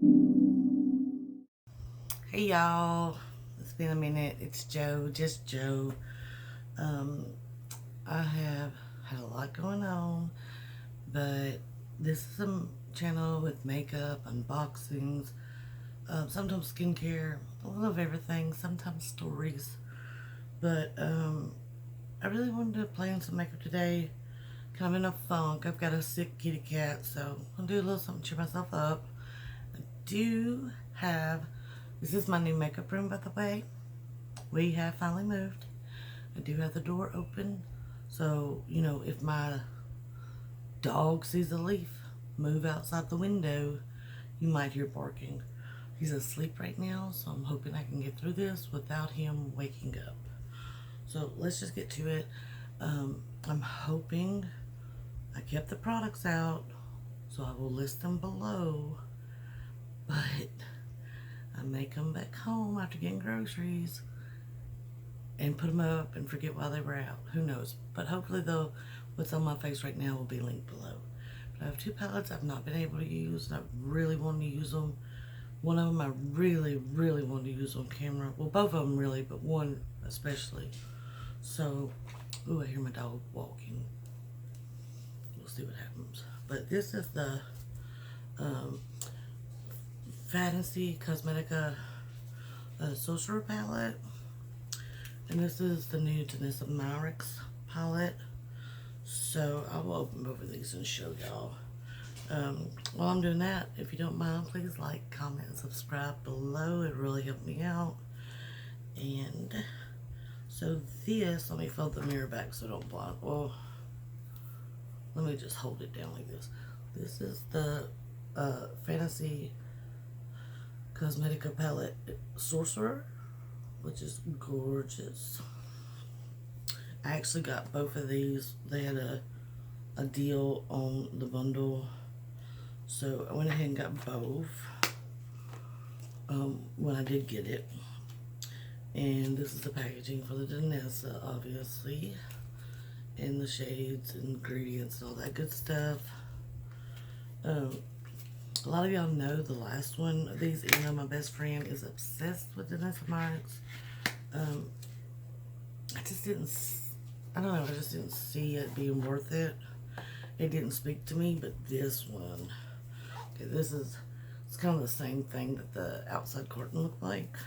Hey y'all, it's been a minute. It's Joe, just Joe. Um, I have had a lot going on, but this is a channel with makeup, unboxings, sometimes skincare, a little of everything, sometimes stories. But I really wanted to play on some makeup today. Kind of in a funk. I've got a sick kitty cat, so I'll do a little something to cheer myself up. I do have, this is my new makeup room, by the way. We have finally moved. I do have the door open, so you know, if my dog sees a leaf move outside the window, you might hear barking. He's asleep right now, so I'm hoping I can get through this without him waking up. So let's just get to it. I'm hoping I kept the products out, so I will list them below, but I may come back home after getting groceries and put them up and forget why they were out. Who knows? But hopefully, though, what's on my face right now will be linked below. But I have two palettes I've not been able to use, and I really wanted to use them. One of them I really, really wanted to use on camera. Well, both of them really, but one especially. So, ooh, I hear my dog walking. We'll see what happens. But this is the Fantasy Cosmetica Sorcerer palette. And this is the new Danessa Myricks palette. So I will open both of these and show y'all. While I'm doing that, if you don't mind, please like, comment, and subscribe below. It really helped me out. And so this, let me fold the mirror back so I don't block. Well, let me just hold it down like this. This is the Fantasy Cosmetica palette Sorcerer, which is gorgeous. I actually got both of these. They had a deal on the bundle, so I went ahead and got both when I did get it. And this is the packaging for the Danessa, obviously, and the shades and ingredients and all that good stuff. A lot of y'all know the last one of these, even though my best friend is obsessed with Danessa Myricks. I just didn't, I don't know, I just didn't see it being worth it. It didn't speak to me, but this one, okay, this is, it's kind of the same thing that the outside carton looked like.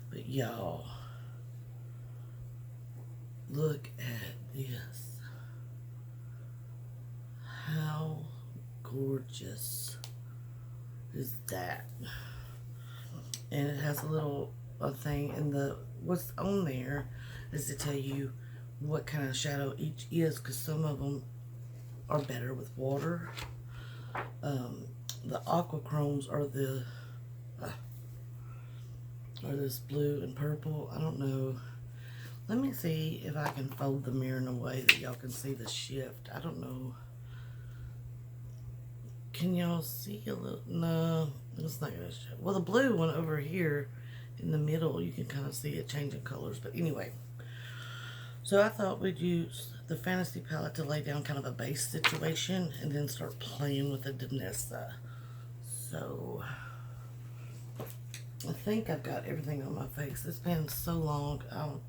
But y'all, look at this. How gorgeous is that? And it has a little thing, and what's on there is to tell you what kind of shadow each is, because some of them are better with water. The aquachromes are this blue and purple. I don't know. Let me see if I can fold the mirror in a way that y'all can see the shift. I don't know. Can y'all see a little? No, it's not gonna show. Well, the blue one over here in the middle, you can kind of see it changing colors. But anyway, so I thought we'd use the Fantasy palette to lay down kind of a base situation and then start playing with the Danessa. So I think I've got everything on my face. It's been so long. I'm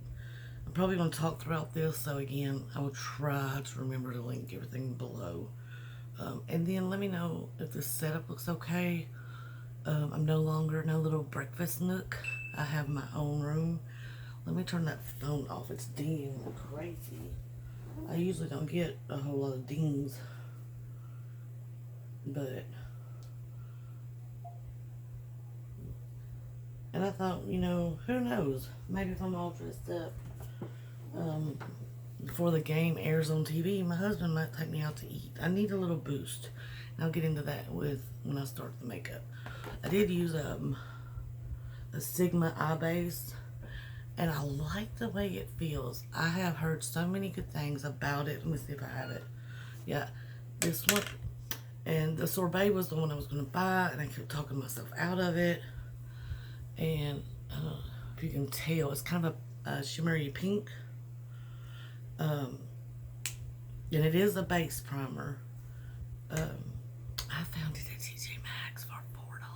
probably going to talk throughout this, so again, I will try to remember to link everything below. And then let me know if this setup looks okay. I'm no longer in a little breakfast nook. I have my own room. Let me turn that phone off. It's dinging like crazy. I usually don't get a whole lot of dings, but, and I thought, you know, who knows? Maybe if I'm all dressed up, before the game airs on TV, my husband might take me out to eat. I need a little boost. And I'll get into that when I start the makeup. I did use a Sigma eye base, and I like the way it feels. I have heard so many good things about it. Let me see if I have it. Yeah, this one. And the sorbet was the one I was going to buy, and I kept talking myself out of it. And I don't know if you can tell, it's kind of a shimmery pink. And it is a base primer. I found it at TJ Maxx for $4.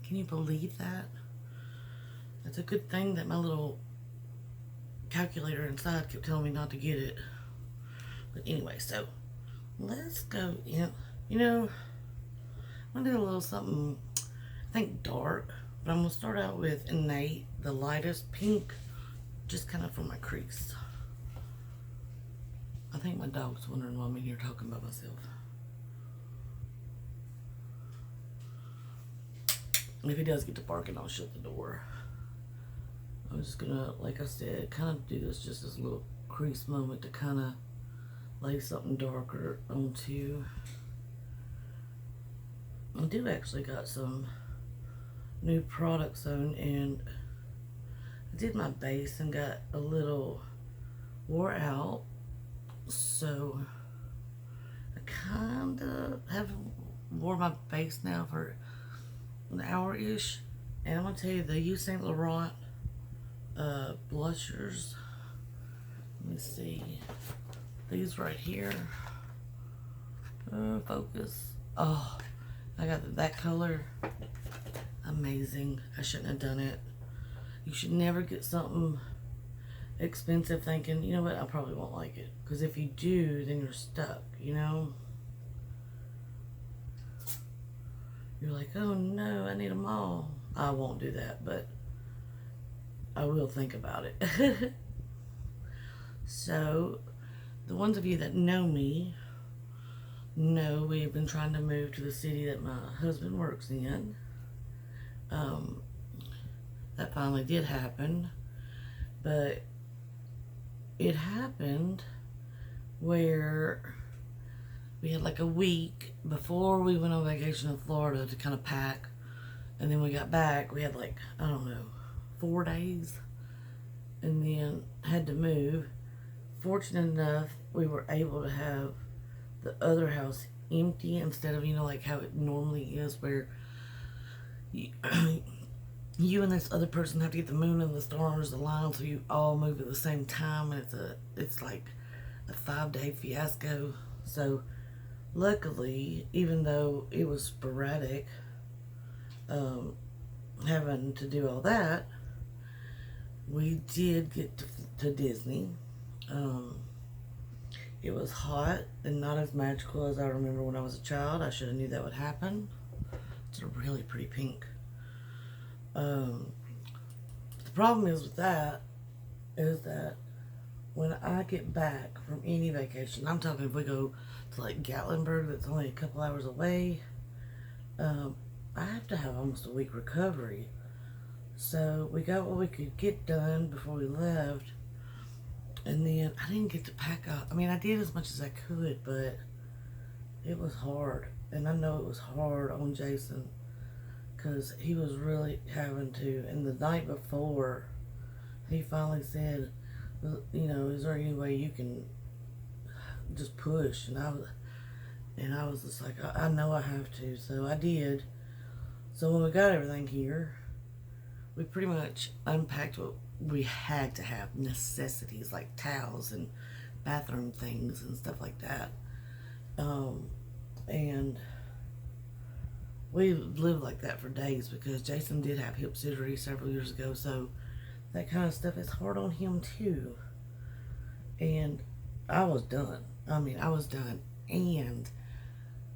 Can you believe that? It's a good thing that my little calculator inside kept telling me not to get it. But anyway, so let's go in. You know, I'm gonna do a little something, I think dark, but I'm gonna start out with Innate, the lightest pink, just kind of for my crease. I think my dog's wondering why I'm in here talking about myself. If he does get to barking, I'll shut the door. I'm just gonna, like I said, kind of do this just as a little crease moment to kind of lay something darker onto. I do actually got some new products on, and I did my base and got a little wore out, so I kind of have wore my base now for an hour-ish, and I'm gonna tell you the Yves Saint Laurent blushers. Let me see, these right here. Focus. Oh, I got that color. Amazing. I shouldn't have done it. You should never get something expensive thinking, you know what, I probably won't like it. Because if you do, then you're stuck, you know? You're like, oh no, I need them all. I won't do that, but I will think about it. So, the ones of you that know me know we've been trying to move to the city that my husband works in. That finally did happen, but it happened where we had like a week before we went on vacation in Florida to kind of pack, and then we got back, we had like, I don't know, 4 days, and then had to move. Fortunate enough, we were able to have the other house empty instead of, you know, like how it normally is, where you and this other person have to get the moon and the stars aligned so you all move at the same time, and it's like a 5-day fiasco. So luckily, even though it was sporadic, having to do all that, we did get to Disney. It was hot and not as magical as I remember when I was a child. I should have knew that would happen. It's a really pretty pink. The problem is with that is that when I get back from any vacation, I'm talking if we go to like Gatlinburg, that's only a couple hours away, I have to have almost a week recovery. So we got what we could get done before we left, and then I didn't get to pack up. I mean, I did as much as I could, but it was hard, and I know it was hard on Jason because he was really having to. And the night before, he finally said, you know, is there any way you can just push? And I was just like, I know I have to, so I did. So when we got everything here, we pretty much unpacked what we had to have, necessities like towels and bathroom things and stuff like that. And we lived like that for days because Jason did have hip surgery several years ago, so that kind of stuff is hard on him too. And I was done. I mean, I was done. And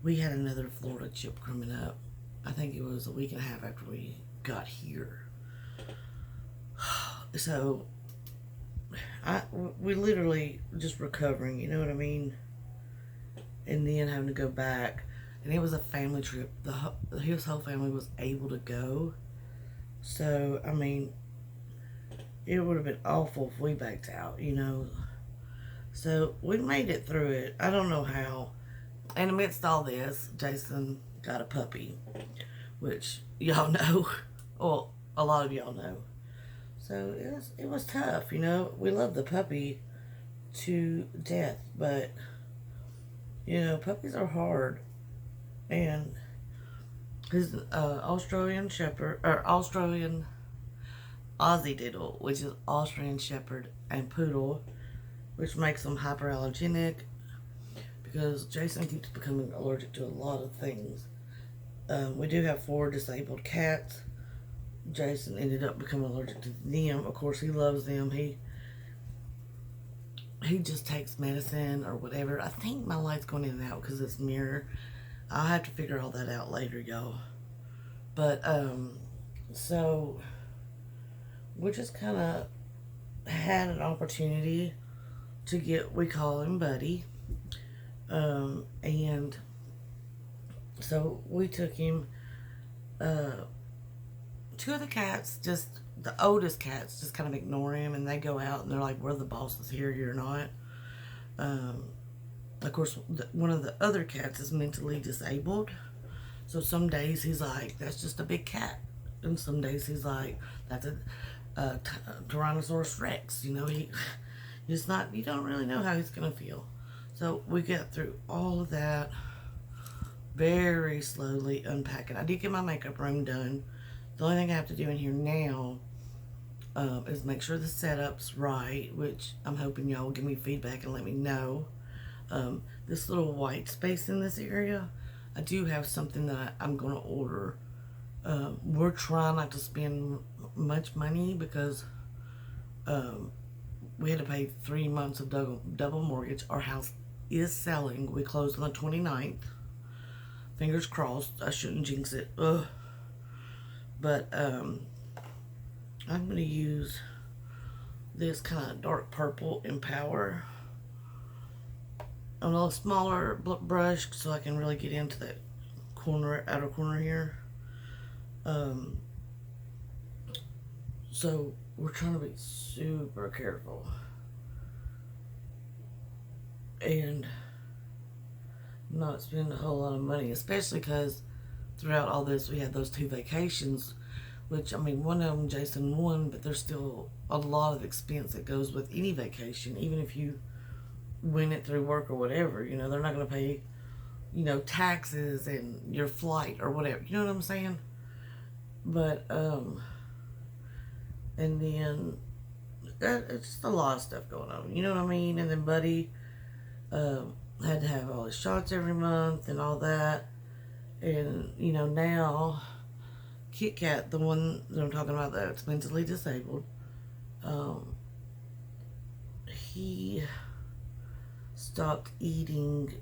we had another Florida trip coming up. I think it was a week and a half after we got here. So, we literally just recovering, you know what I mean? And then having to go back. And it was a family trip. His whole family was able to go. So, I mean, it would have been awful if we backed out, you know? So, we made it through it. I don't know how. And amidst all this, Jason got a puppy, which y'all know. Well, a lot of y'all know. So it was tough, you know. We love the puppy to death, but you know, puppies are hard. And his Australian Shepherd, or Australian Aussie Doodle, which is Australian Shepherd and Poodle, which makes them hyperallergenic because Jason keeps becoming allergic to a lot of things. We do have 4 disabled cats. Jason ended up becoming allergic to them. Of course, he loves them. He just takes medicine or whatever. I think my light's going in and out because it's mirror. I'll have to figure all that out later, y'all. But so we just kind of had an opportunity to get, we call him Buddy, and so we took him. Two of the cats, just the oldest cats, just kind of ignore him, and they go out and they're like, "We're the bosses here. You're not." Of course, one of the other cats is mentally disabled, so some days he's like, "That's just a big cat," and some days he's like, "That's a Tyrannosaurus Rex." You know, he's not. You don't really know how he's gonna feel. So we get through all of that very slowly, unpacking. I did get my makeup room done. The only thing I have to do in here now is make sure the setup's right, which I'm hoping y'all will give me feedback and let me know. This little white space in this area, I do have something that I'm going to order. We're trying not to spend much money because we had to pay 3 months of double mortgage. Our house is selling. We closed on the 29th. Fingers crossed. I shouldn't jinx it. Ugh. But I'm going to use this kind of dark purple Empower on a smaller brush so I can really get into that outer corner here. So we're trying to be super careful and not spend a whole lot of money, especially because throughout all this, we had those 2 vacations, which, I mean, one of them Jason won, but there's still a lot of expense that goes with any vacation, even if you win it through work or whatever. You know, they're not going to pay, you know, taxes and your flight or whatever. You know what I'm saying? But, and then, it's just a lot of stuff going on. You know what I mean? And then Buddy had to have all his shots every month and all that. And, you know, now, KitKat, the one that I'm talking about that's mentally disabled, he stopped eating,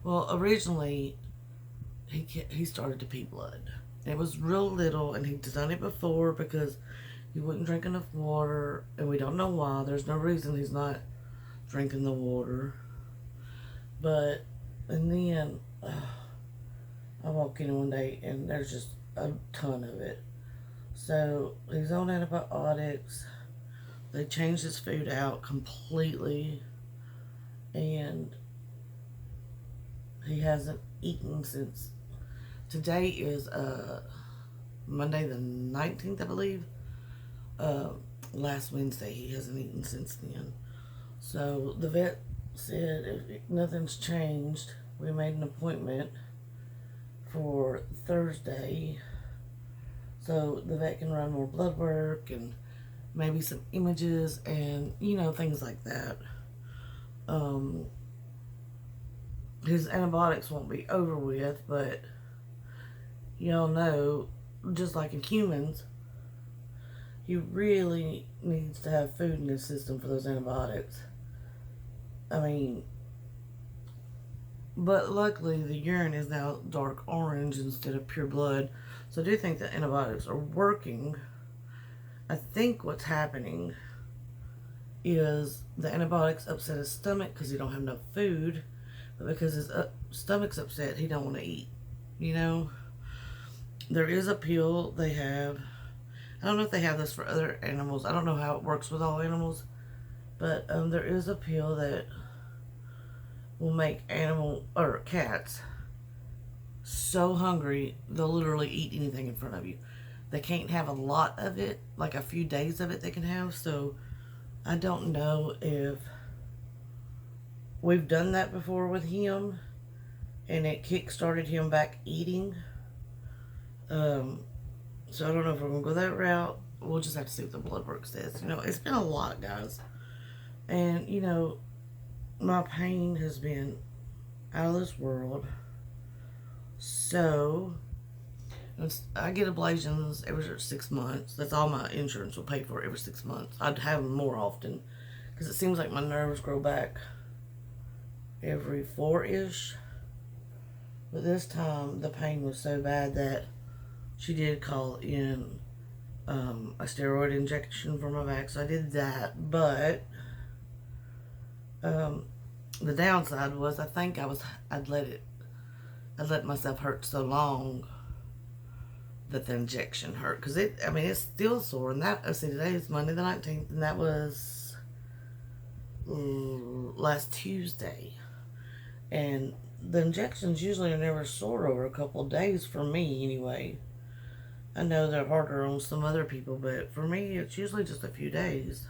well, originally, he started to pee blood. It was real little, and he'd done it before because he wouldn't drink enough water, and we don't know why. There's no reason he's not drinking the water. But, and then, I walk in one day and there's just a ton of it. So, he's on antibiotics. They changed his food out completely. And he hasn't eaten since, today is Monday the 19th, I believe. Last Wednesday, he hasn't eaten since then. So, the vet said if nothing's changed, we made an appointment for Thursday so the vet can run more blood work and maybe some images and, you know, things like that. His antibiotics won't be over with, but y'all know, just like in humans, he really needs to have food in his system for those antibiotics. I mean, but luckily the urine is now dark orange instead of pure blood. So I do think the antibiotics are working. I think what's happening is the antibiotics upset his stomach because he don't have enough food. But because his stomach's upset, he don't want to eat. You know? There is a pill they have. I don't know if they have this for other animals. I don't know how it works with all animals. But there is a pill that will make cats so hungry they'll literally eat anything in front of you. They can't have a lot of it, like a few days of it they can have. So I don't know if we've done that before with him and it kick-started him back eating. So I don't know if we're gonna go that route. We'll just have to see what the blood work says. You know, it's been a lot, guys. And, you know, my pain has been out of this world. So I get ablations every 6 months. That's all my insurance will pay for every 6 months. I'd have them more often because it seems like my nerves grow back every 4-ish. But this time the pain was so bad that she did call in a steroid injection for my back, so I did that. But the downside was I think I'd let myself hurt so long that the injection hurt, because it's still sore. And that, see, today is Monday the 19th, and that was last Tuesday. And the injections usually are never sore over a couple of days for me anyway. I know they're harder on some other people, but for me it's usually just a few days.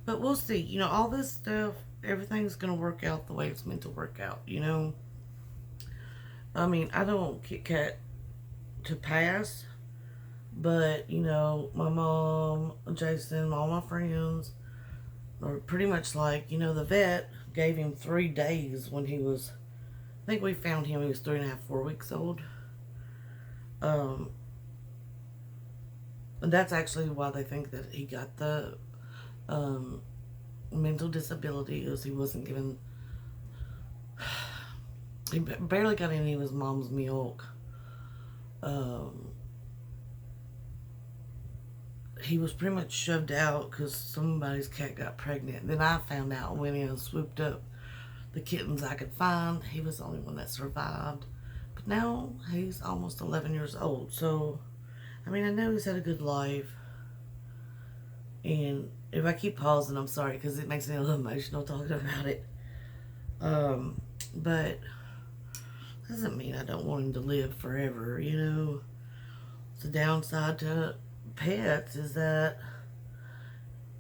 But we'll see. All this stuff, everything's gonna work out the way it's meant to work out. I don't want KitKat to pass, but my mom, Jason, all my friends are pretty much like, the vet gave him 3 days when he was, I think we found him, he was 3.5, 4 weeks old. And that's actually why they think that he got the mental disability, is he wasn't given, he barely got any of his mom's milk. He was pretty much shoved out because somebody's cat got pregnant. Then I found out and went in and swooped up the kittens I could find. He was the only one that survived. But now he's almost 11 years old. So, I know he's had a good life. And if I keep pausing, I'm sorry, because it makes me a little emotional talking about it. But doesn't mean I don't want him to live forever, The downside to pets is that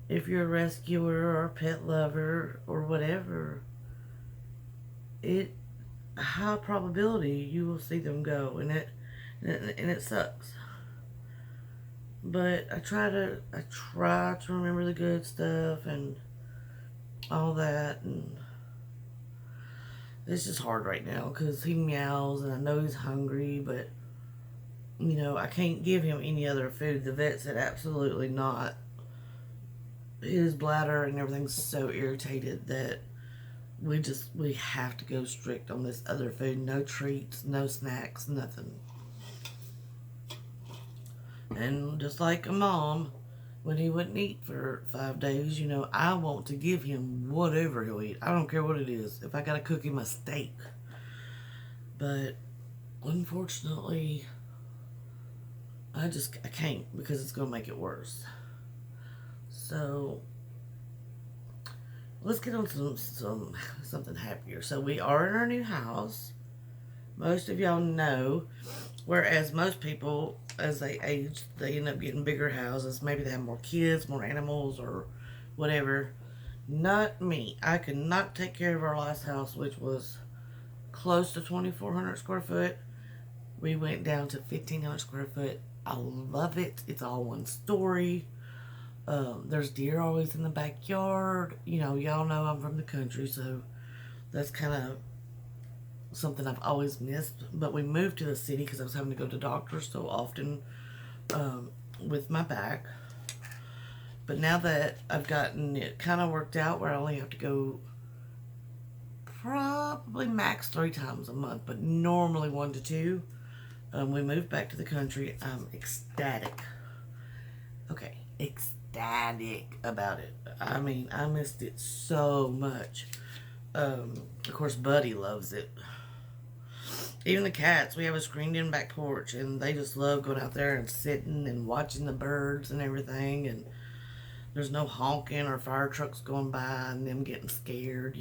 if you're a rescuer or a pet lover or whatever, a high probability you will see them go, and it sucks. But I try to remember the good stuff and all that, and it's just hard right now because he meows and I know he's hungry, but I can't give him any other food. The vet said absolutely not. His bladder and everything's so irritated that we have to go strict on this other food. No treats, no snacks, nothing. And just like a mom, when he wouldn't eat for 5 days, I want to give him whatever he'll eat. I don't care what it is. If I gotta cook him a steak. But unfortunately, I can't, because it's gonna make it worse. So let's get on to something happier. So we are in our new house. Most of y'all know, whereas most people, as they age, they end up getting bigger houses. Maybe they have more kids, more animals, or whatever. Not me. I could not take care of our last house, which was close to 2,400 square foot. We went down to 1,500 square foot. I love it. It's all one story. There's deer always in the backyard. Y'all know I'm from the country, so that's kind of something I've always missed. But we moved to the city because I was having to go to doctors so often with my back. But now that I've gotten it kind of worked out, where I only have to go probably max 3 times a month, but normally 1 to 2. We moved back to the country. I'm ecstatic. Okay, ecstatic about it. I missed it so much. Of course, Buddy loves it. Even the cats, we have a screened-in back porch, and they just love going out there and sitting and watching the birds and everything, and there's no honking or fire trucks going by and them getting scared,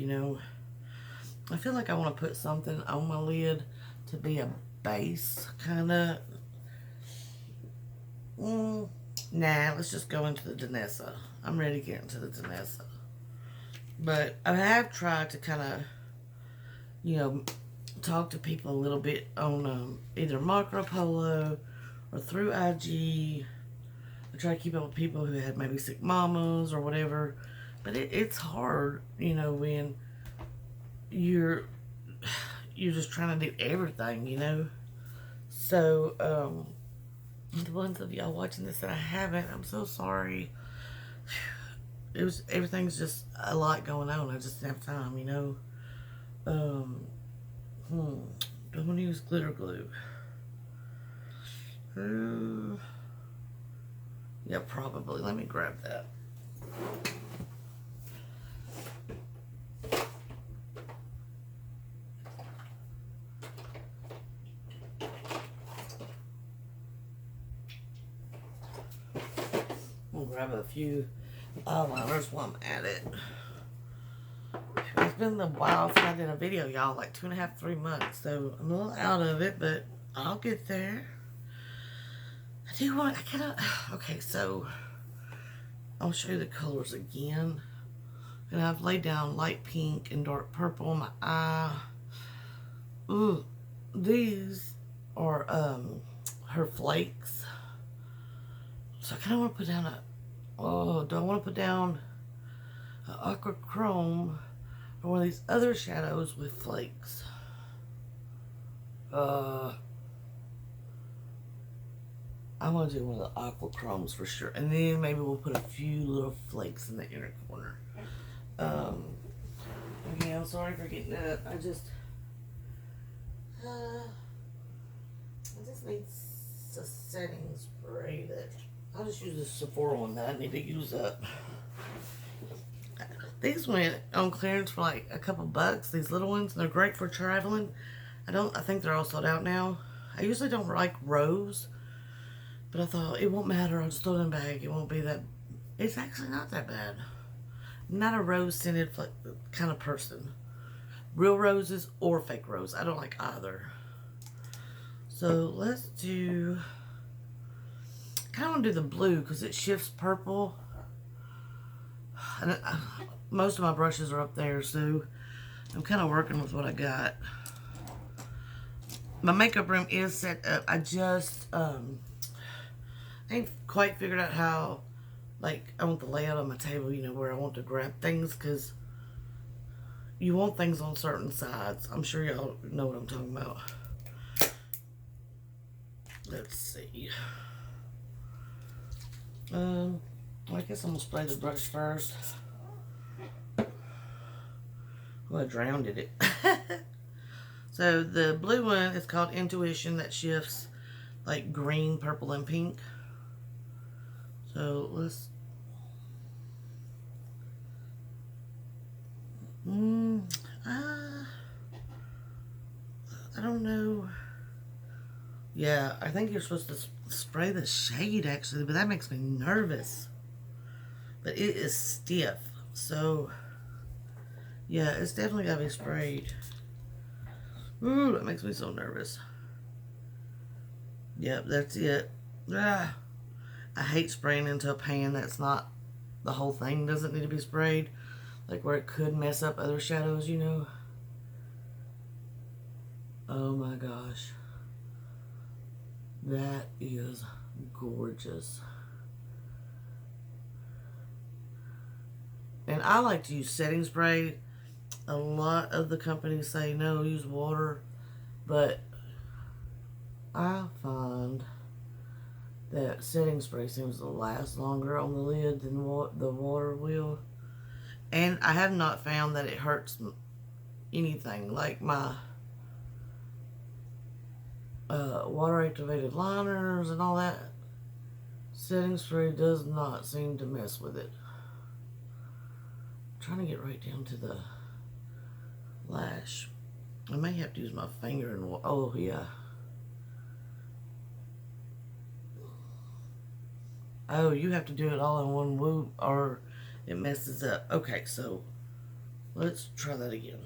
I feel like I want to put something on my lid to be a base, kind of. Nah, let's just go into the Danessa. I'm ready to get into the Danessa. But I have tried to kind of, talk to people a little bit on either Marco Polo or through IG. I try to keep up with people who had maybe sick mamas or whatever. But it's hard, when you're just trying to do everything, you know. So, the ones of y'all watching this that I haven't, I'm so sorry. Everything's just a lot going on. I just didn't have time, you know. Do I want to use glitter glue? Yeah, probably. Let me grab that. I'll grab a few eyeliners while I'm at it. It's been a while since I did a video, y'all, like 2.5, 3 months. So I'm a little out of it, but I'll get there. Okay, so I'll show you the colors again. And I've laid down light pink and dark purple on my eye. Ooh, these are her flakes. So I kind of want to put down do I want to put down an aqua chrome or one of these other shadows with flakes? I want to do one of the aqua chromes for sure. And then maybe we'll put a few little flakes in the inner corner. Okay, I'm sorry for getting up. I just need a setting spray that I'll just use this Sephora one that I need to use up. These went on clearance for like a couple bucks, these little ones. They're great for traveling. I think they're all sold out now. I usually don't like rose, but I thought it won't matter. I'll just throw it in a bag. It won't be that. It's actually not that bad. I'm not a rose scented kind of person. Real roses or fake rose. I don't like either. So let's do. I kind of want to do the blue because it shifts purple. And most of my brushes are up there, so I'm kind of working with what I got. My makeup room is set up. I just I ain't quite figured out how, like, I want the layout on my table, you know, where I want to grab things, because you want things on certain sides. I'm sure y'all know what I'm talking about. Let's see. I guess I'm gonna spray the brush first. Well, I drowned it. So the blue one is called Intuition, that shifts like green, purple, and pink. So let's. I don't know. Yeah, I think you're supposed to spray the shade actually, but that makes me nervous. But it is stiff, so yeah, it's definitely gotta be sprayed. Ooh, that makes me so nervous. Yep, that's it. I hate spraying into a pan that's not, the whole thing doesn't need to be sprayed. Like where it could mess up other shadows, you know. Oh my gosh. That is gorgeous. And I like to use setting spray. A lot of the companies say no, use water, but I find that setting spray seems to last longer on the lid than what the water will. And I have not found that it hurts anything. Like my water activated liners and all that, setting spray does not seem to mess with it. I'm trying to get right down to the lash. I may have to use my finger and oh yeah. Oh, you have to do it all in one whoop or it messes up. Okay, so let's try that again.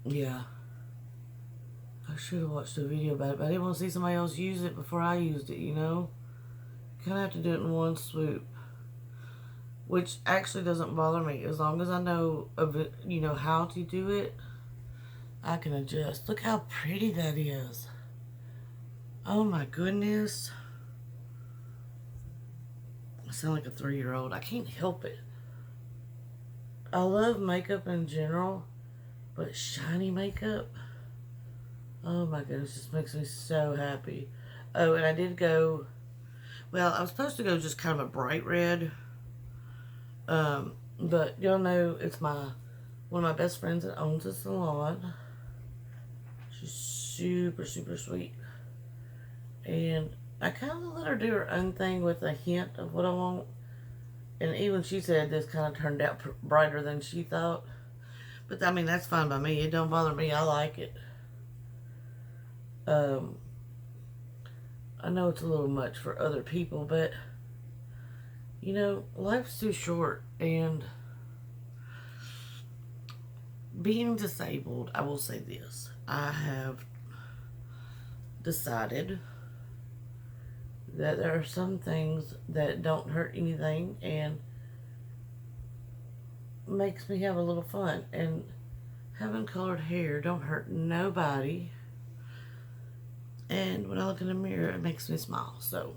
Yeah, I should have watched a video about it, but I didn't want to see somebody else use it before I used it, you know. Kind of have to do it in one swoop, which actually doesn't bother me as long as I know of it, you know, how to do it. I can adjust. Look how pretty that is. Oh my goodness. I sound like a 3-year-old. I can't help it. I love makeup in general, But shiny makeup, oh my goodness, this makes me so happy. Oh, and I did go, well, I was supposed to go just kind of a bright red. But y'all know it's one of my best friends that owns a salon. She's super, super sweet. And I kind of let her do her own thing with a hint of what I want. And even she said this kind of turned out brighter than she thought. But I mean, that's fine by me. It don't bother me. I like it. I know it's a little much for other people, but you know, life's too short, and being disabled, I will say this. I have decided that there are some things that don't hurt anything and makes me have a little fun. And having colored hair don't hurt nobody. And when I look in the mirror, it makes me smile. So,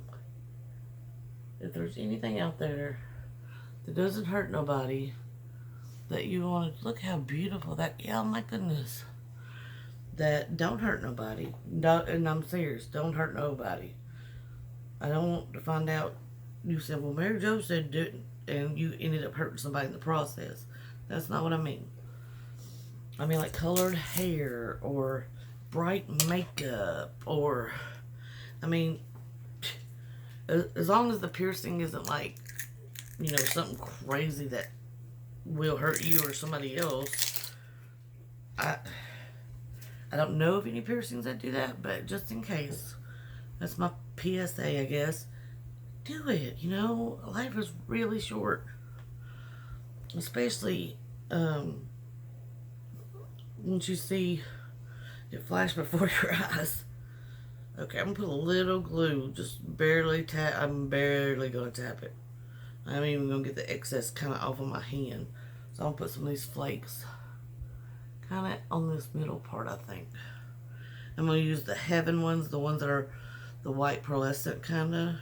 if there's anything out there that doesn't hurt nobody, that you want to look how beautiful that, yeah, my goodness, that don't hurt nobody. Don't, and I'm serious, don't hurt nobody. I don't want to find out you said, well, Mary Jo said do it, and you ended up hurting somebody in the process. That's not what I mean. I mean like colored hair or bright makeup, or I mean, as long as the piercing isn't like, you know, something crazy that will hurt you or somebody else. I don't know of any piercings that do that, but just in case, that's my PSA, I guess. Do it. You know, life is really short, especially once you see it flash before your eyes. Okay, I'm gonna put a little glue, just barely tap. I'm barely gonna tap it. I'm even gonna get the excess kind of off of my hand. So I'm gonna put some of these flakes kind of on this middle part, I think. I'm gonna use the Heaven ones, the ones that are the white pearlescent kind of.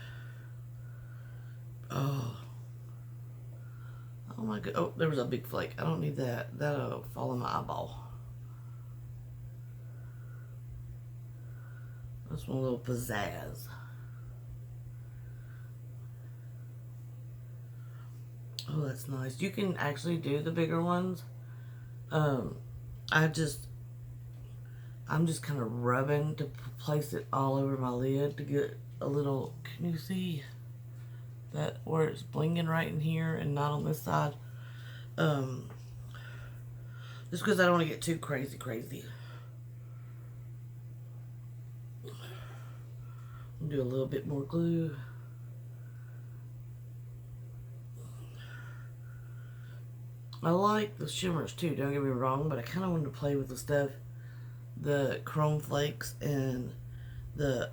Oh my god! Oh, there was a big flake. I don't need that. That'll fall in my eyeball. That's one little pizzazz. Oh, that's nice. You can actually do the bigger ones. I'm just kind of rubbing to place it all over my lid to get a little, can you see that where it's blinging right in here and not on this side? Just because I don't want to get too crazy. I'll do a little bit more glue. I like the shimmers too, don't get me wrong, but I kind of wanted to play with the stuff, the chrome flakes and the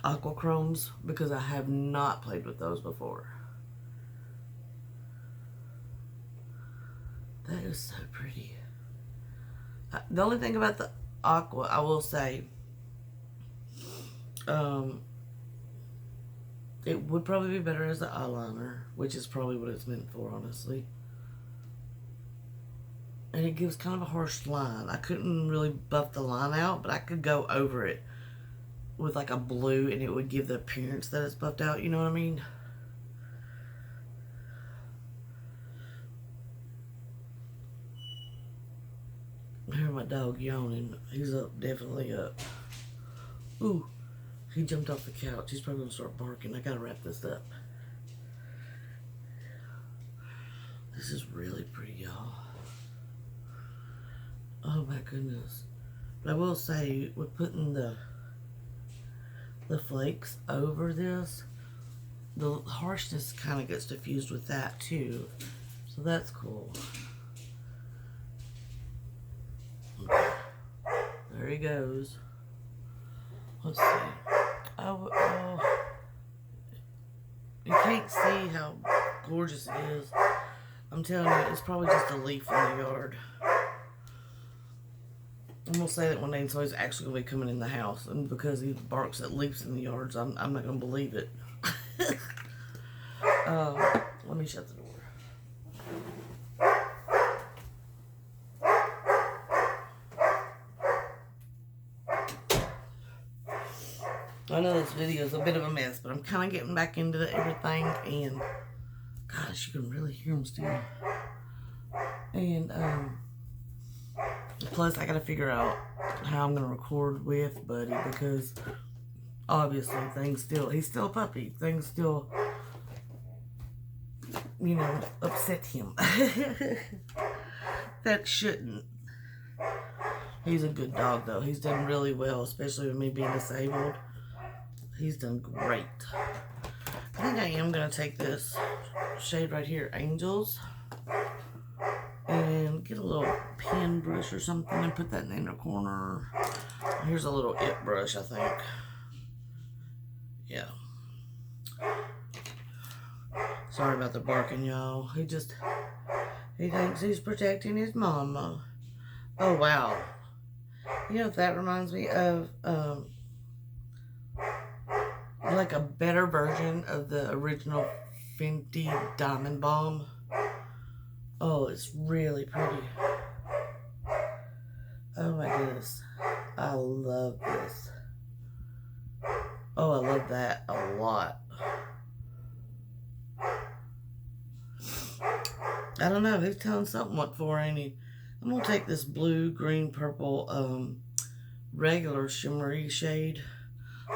aqua chromes, because I have not played with those before. That is so pretty. The only thing about the aqua, I will say, it would probably be better as an eyeliner, which is probably what it's meant for, honestly. And it gives kind of a harsh line. I couldn't really buff the line out, but I could go over it with like a blue and it would give the appearance that it's buffed out, you know what I mean? I hear my dog yawning. He's up, definitely up. Ooh. He jumped off the couch. He's probably going to start barking. I got to wrap this up. This is really pretty, y'all. Oh my goodness. But I will say, with putting the flakes over this, the harshness kind of gets diffused with that too. So that's cool. There he goes. Let's see. Oh, you can't see how gorgeous it is. I'm telling you, it's probably just a leaf in the yard. I'm going to say that one day until he's actually going to be coming in the house. And because he barks at leaves in the yards, I'm not going to believe it. Let me shut the door. I know this video is a bit of a mess, but I'm kind of getting back into everything, and gosh, you can really hear them still. And plus, I got to figure out how I'm going to record with Buddy, because obviously he's still a puppy. Things still, you know, upset him. That shouldn't. He's a good dog, though. He's done really well, especially with me being disabled. He's done great. I think I am going to take this shade right here, Angels, and get a little pen brush or something and put that in the inner corner. Here's a little it brush, I think. Yeah. Sorry about the barking, y'all. He thinks he's protecting his mama. Oh, wow. You know what that reminds me of? Like a better version of the original Fenty Diamond Bomb. Oh, it's really pretty. Oh my goodness. I love this. Oh, I love that a lot. I don't know. He's telling something what for, ain't he? I'm going to take this blue, green, purple, regular shimmery shade.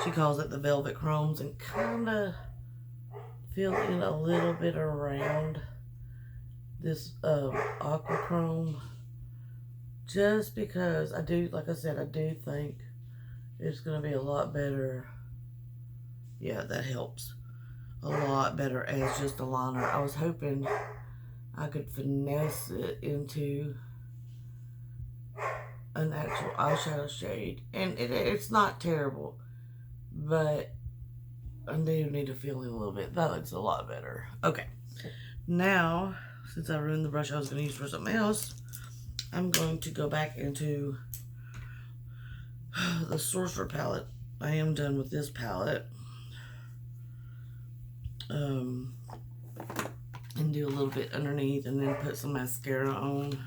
She calls it the Velvet Chromes, and kind of fill in a little bit around this aqua chrome, just because I do, like I said, I do think it's going to be a lot better. Yeah, that helps a lot better as just a liner. I was hoping I could finesse it into an actual eyeshadow shade, and it's not terrible, but I do need to fill in a little bit. That looks a lot better. Okay, now, since I ruined the brush I was going to use for something else, I'm going to go back into the Sorcerer palette. I am done with this palette. And do a little bit underneath, and then put some mascara on.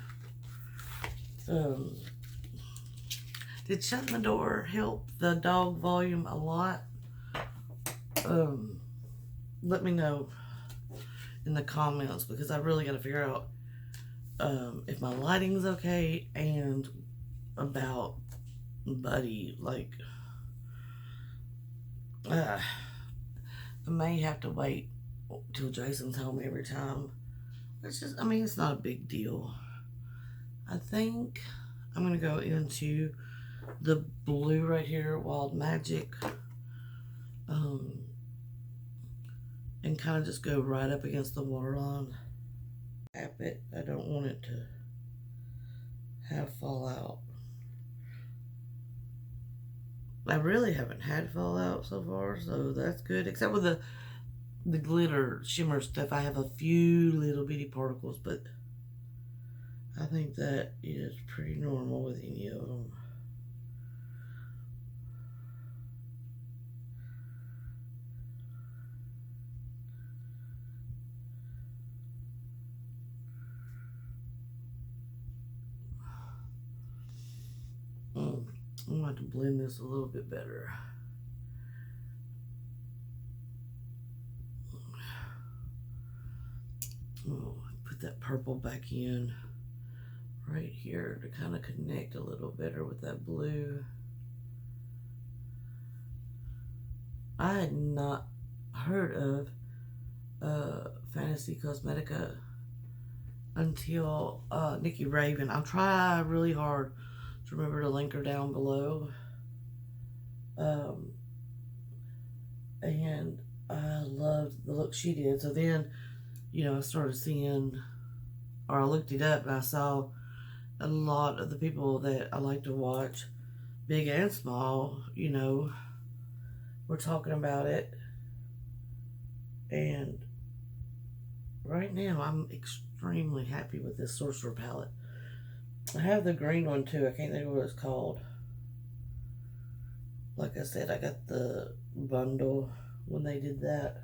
Did shutting the door help the dog volume a lot? Let me know in the comments, because I really got to figure out if my lighting's okay, and about Buddy. Like, I may have to wait till Jason's home every time. It's just, I mean, it's not a big deal. I think I'm going to go into the blue right here, Wild Magic, and kind of just go right up against the waterline. Tap it. I don't want it to have fallout. I really haven't had fallout so far, so that's good. Except with the glitter shimmer stuff, I have a few little bitty particles, but I think that is pretty normal with any of them. I'm going to have to blend this a little bit better. Oh, put that purple back in right here to kind of connect a little better with that blue. I had not heard of Fantasy Cosmetica until Nikki Raven. I'll try really hard to remember to link her down below. And I loved the look she did. So then, you know, I started seeing, or I looked it up, and I saw a lot of the people that I like to watch, big and small, you know, were talking about it. And right now, I'm extremely happy with this Sorcerer palette. I have the green one too. I can't think of what it's called. Like I said, I got the bundle when they did that.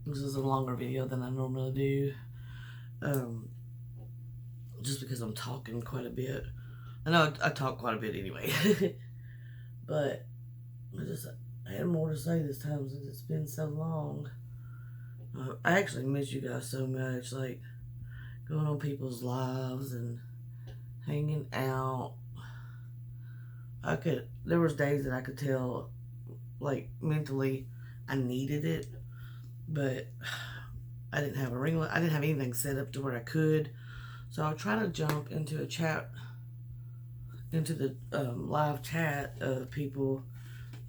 This is a longer video than I normally do. just because I'm talking quite a bit. I know I talk quite a bit anyway. But I had more to say this time since it's been so long. I actually miss you guys so much, like going on people's lives and hanging out. There was days that I could tell, like mentally, I needed it, but I didn't have I didn't have anything set up to where I could. So I'll try to jump into a chat, into the live chat of people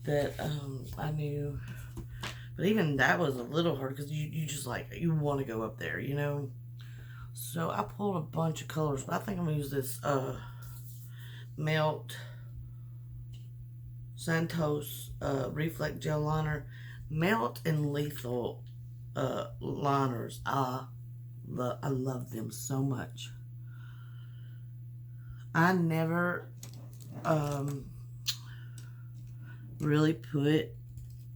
that I knew. But even that was a little hard because you just like, you want to go up there, you know? So I pulled a bunch of colors, but I think I'm going to use this Melt Santos Reflect Gel Liner. Melt and Lethal liners. I love them so much. I never really put,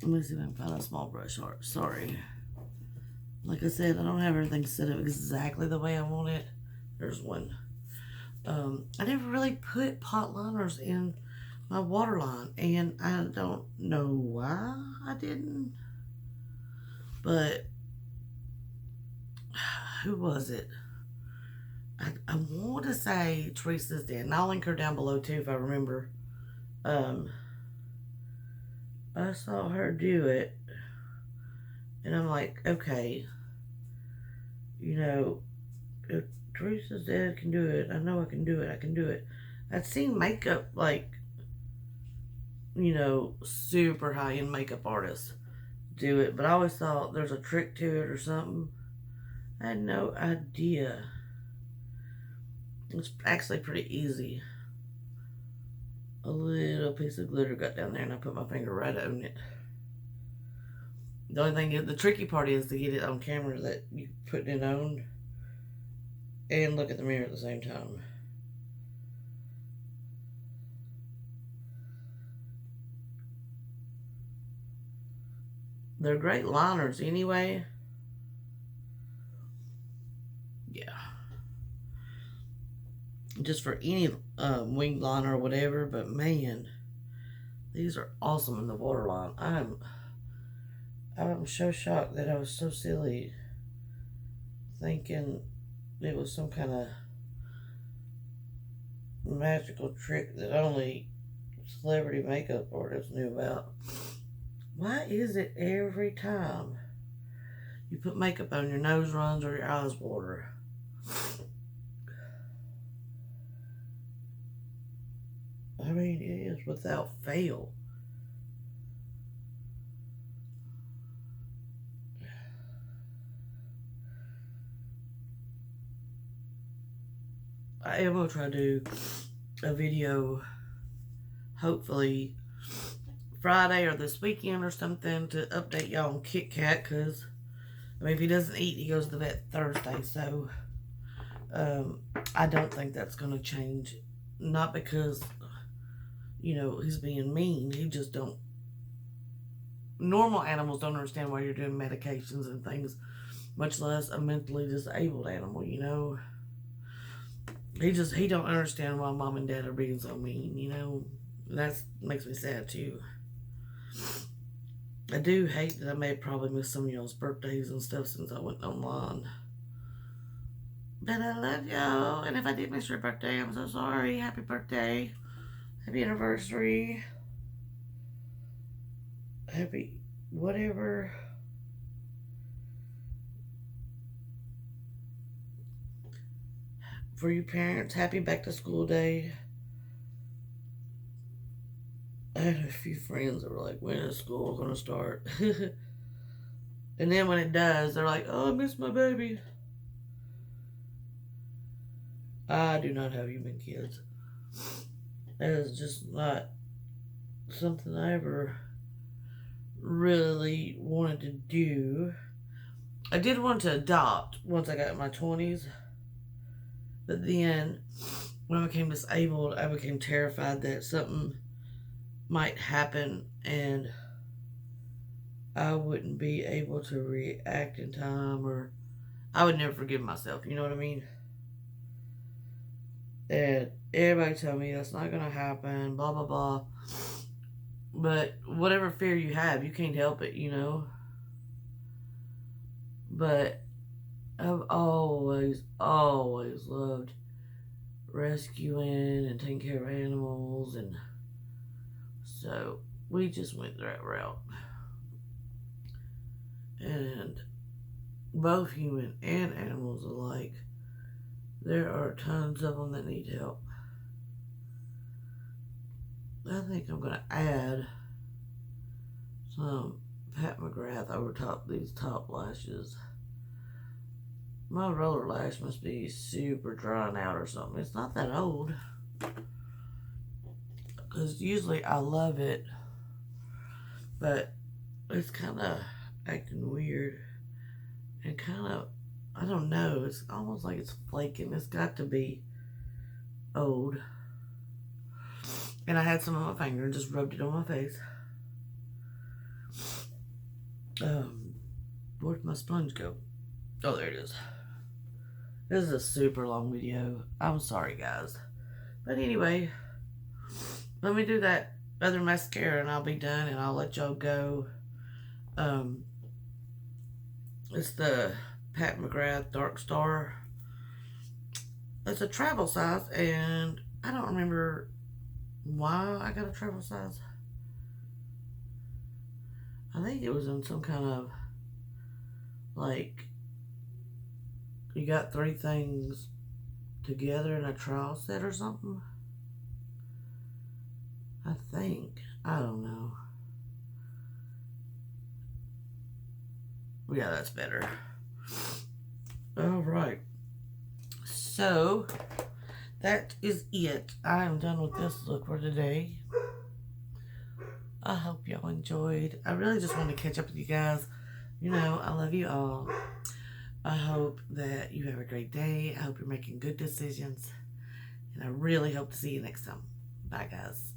let me see if I can find a small brush. Sorry. Like I said, I don't have everything set up exactly the way I want it. There's one. I never really put pot liners in my waterline, and I don't know why I didn't. But who was it? I want to say Teresa's dad, and I'll link her down below too if I remember. I saw her do it, and I'm like, okay, you know, if Teresa's dad can do it, I know I can do it. I can do it. I'd seen makeup, like, you know, super high-end makeup artists do it, but I always thought there's a trick to it or something. I had no idea. It's actually pretty easy. A little piece of glitter got down there and I put my finger right on it. The only thing, the tricky part is to get it on camera that you put it on and look at the mirror at the same time. They're great liners anyway. Yeah. Just for any wing liner or whatever, but man, these are awesome in the waterline. I'm so shocked that I was so silly thinking it was some kind of magical trick that only celebrity makeup artists knew about. Why is it every time you put makeup on, your nose runs or your eyes water? I mean, it is without fail. I am going to try to do a video, hopefully Friday or this weekend or something, to update y'all on KitKat, because, I mean, if he doesn't eat, he goes to the vet Thursday, so I don't think that's going to change. Not because, you know, he's being mean. He just don't. Normal animals don't understand why you're doing medications and things, much less a mentally disabled animal, you know. He don't understand why mom and dad are being so mean, you know. That makes me sad too. I do hate that I may have probably missed some of y'all's birthdays and stuff since I went online. But I love y'all, and if I did miss your birthday, I'm so sorry. Happy birthday. Happy anniversary. Happy whatever. For you parents, happy back to school day. I had a few friends that were like, when is school going to start? And then when it does, they're like, oh, I miss my baby. I do not have human kids. That is just not something I ever really wanted to do. I did want to adopt once I got in my 20s. But then, when I became disabled, I became terrified that something might happen and I wouldn't be able to react in time, or I would never forgive myself, you know what I mean? And everybody told me that's not going to happen, blah, blah, blah. But whatever fear you have, you can't help it, you know. But I've always, always loved rescuing and taking care of animals. And so we just went that route. And both human and animals alike, there are tons of them that need help. I think I'm going to add some Pat McGrath over top these top lashes. My roller lash must be super drying out or something. It's not that old, because usually I love it, but it's kind of acting weird and kind of, I don't know, it's almost like it's flaking. It's got to be old. And I had some on my finger and just rubbed it on my face. Where'd my sponge go? Oh, there it is. This is a super long video. I'm sorry, guys. But anyway, let me do that other mascara and I'll be done and I'll let y'all go. It's the Pat McGrath Dark Star. It's a travel size, and I don't remember why I got a travel size. I think it was in some kind of, like, you got 3 things together in a trial set or something. I think. I don't know. Yeah, that's better. Alright. So, that is it. I am done with this look for today. I hope y'all enjoyed. I really just wanted to catch up with you guys. You know, I love you all. I hope that you have a great day. I hope you're making good decisions. And I really hope to see you next time. Bye, guys.